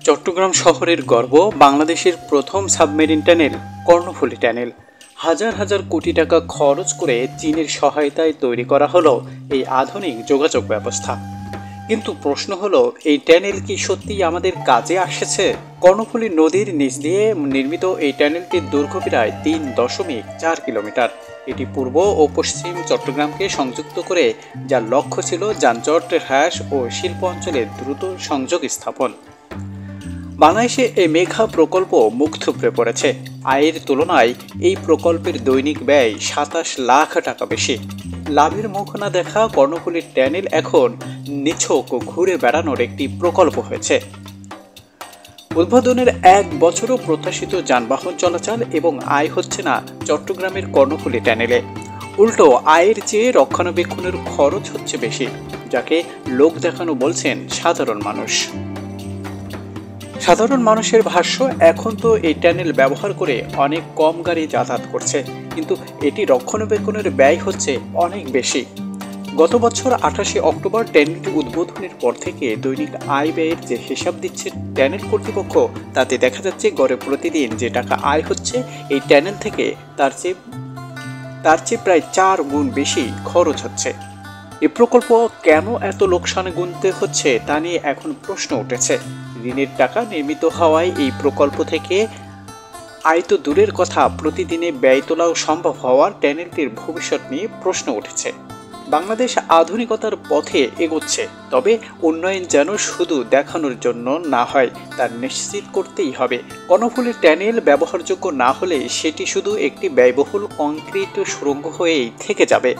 চট্টগ্রাম শহরের গর্ব বাংলাদেশের প্রথম সাবমেরিন টানেল কর্ণফুলী টানেল। হাজার হাজার কোটি টাকা খরচ করে চীনের সহায়তায় তৈরি করা হলো এই আধুনিক যোগাযোগ ব্যবস্থা। কিন্তু প্রশ্ন হলো, এই টানেল কি সত্যিই আমাদের কাজে আসছে? কর্ণফুলী নদীর নিচ দিয়ে নির্মিত এই টানেলটির দৈর্ঘ্য প্রায় 3.4 কিলোমিটার। এটি পূর্ব ও পশ্চিম চট্টগ্রামকে সংযুক্ত করে, যার লক্ষ্য ছিল যানজট হ্রাস ও শিল্প অঞ্চলে দ্রুত সংযোগ স্থাপন। বাংলাদেশে এই মেঘা প্রকল্প মুখ থুবড়ে পড়েছে। আয়ের তুলনায় এই প্রকল্পের দৈনিক ব্যয় 27 লাখ টাকা বেশি। লাভের মুখ না দেখা কর্ণফুলীর টানেল এখন নিছক ঘুরে বেড়ানোর একটি প্রকল্প হয়েছে। উদ্বোধনের 1 বছরও প্রত্যাশিত যানবাহন চলাচল এবং আয় হচ্ছে না চট্টগ্রামের কর্ণফুলী টানেলে। উল্টো আয়ের চেয়ে রক্ষণাবেক্ষণের খরচ হচ্ছে বেশি, যাকে লোক দেখানো বলছেন সাধারণ মানুষ। সাধারণ মানুষের ভাষ্য, এখন তো এই টানেল ব্যবহার করে অনেক কম গাড়ি যাতায়াত করছে, কিন্তু এটি রক্ষণাবেক্ষণের ব্যয় হচ্ছে অনেক বেশি। গত বছর 28 অক্টোবর টানেলটি উদ্বোধনের পর থেকে দৈনিক আয় ব্যয়ের যে হিসাব দিচ্ছে টানেল কর্তৃপক্ষ, তাতে দেখা যাচ্ছে গড়ে প্রতিদিন যে টাকা আয় হচ্ছে এই টানেল থেকে তার চেয়ে প্রায় 4 গুণ বেশি খরচ হচ্ছে। এই প্রকল্প কেন এত লোকসানে গুনতে হচ্ছে তা নিয়ে এখন প্রশ্ন উঠেছে। ঋণের টাকা নির্মিত হওয়ায় এই প্রকল্প থেকে আয় তো দূরের কথা, প্রতিদিনে ব্যয় তোলাও সম্ভব হওয়ার টানেলটির ভবিষ্যৎ নিয়ে প্রশ্ন উঠেছে। বাংলাদেশ আধুনিকতার পথে এগোচ্ছে, তবে উন্নয়ন যেন শুধু দেখানোর জন্য না হয় তা নিশ্চিত করতেই হবে। কর্ণফুলীর টানেল ব্যবহারযোগ্য না হলে সেটি শুধু একটি ব্যয়বহুল কংক্রিট সুড়ঙ্গ হয়েই থেকে যাবে।